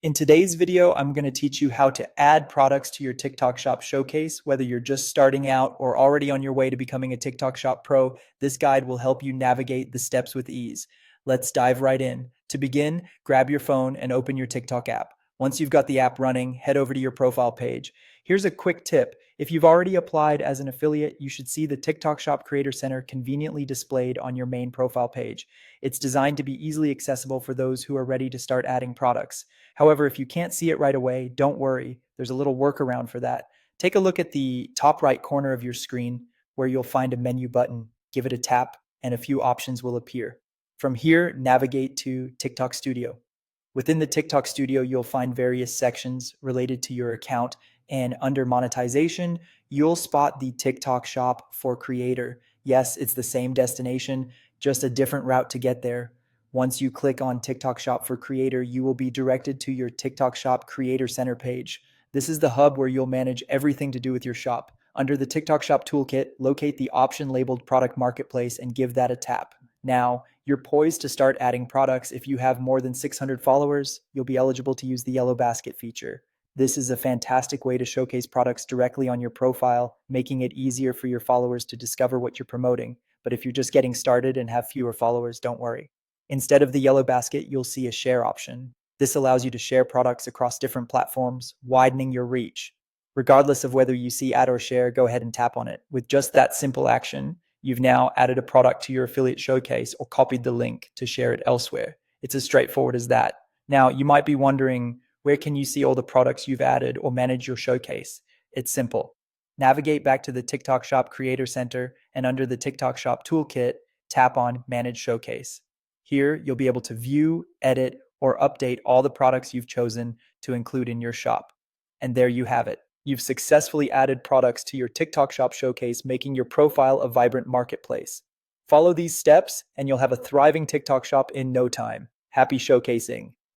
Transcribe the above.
In today's video, I'm going to teach you how to add products to your TikTok Shop showcase. Whether you're just starting out or already on your way to becoming a TikTok Shop pro, this guide will help you navigate the steps with ease. Let's dive right in. To begin, grab your phone and open your TikTok app. Once you've got the app running, head over to your profile page. Here's a quick tip. If you've already applied as an affiliate, you should see the TikTok Shop Creator Center conveniently displayed on your main profile page. It's designed to be easily accessible for those who are ready to start adding products. However, if you can't see it right away, don't worry. There's a little workaround for that. Take a look at the top right corner of your screen where you'll find a menu button. Give it a tap, and a few options will appear. From here, navigate to TikTok Studio. Within the TikTok Studio, you'll find various sections related to your account, and under monetization, you'll spot the TikTok Shop for Creator. Yes, it's the same destination, just a different route to get there. Once you click on TikTok Shop for Creator, you will be directed to your TikTok Shop Creator Center page. This is the hub where you'll manage everything to do with your shop. Under the TikTok Shop toolkit, locate the option labeled Product Marketplace and give that a tap. Now, you're poised to start adding products. If you have more than 600 followers, you'll be eligible to use the yellow basket feature. This is a fantastic way to showcase products directly on your profile, making it easier for your followers to discover what you're promoting. But if you're just getting started and have fewer followers, don't worry. Instead of the yellow basket, you'll see a share option. This allows you to share products across different platforms, widening your reach. Regardless of whether you see add or share, go ahead and tap on it. With just that simple action, you've now added a product to your affiliate showcase or copied the link to share it elsewhere. It's as straightforward as that. Now, you might be wondering, where can you see all the products you've added or manage your showcase? It's simple. Navigate back to the TikTok Shop Creator Center, and under the TikTok Shop Toolkit, tap on Manage Showcase. Here, you'll be able to view, edit, or update all the products you've chosen to include in your shop. And there you have it. You've successfully added products to your TikTok Shop showcase, making your profile a vibrant marketplace. Follow these steps, and you'll have a thriving TikTok shop in no time. Happy showcasing!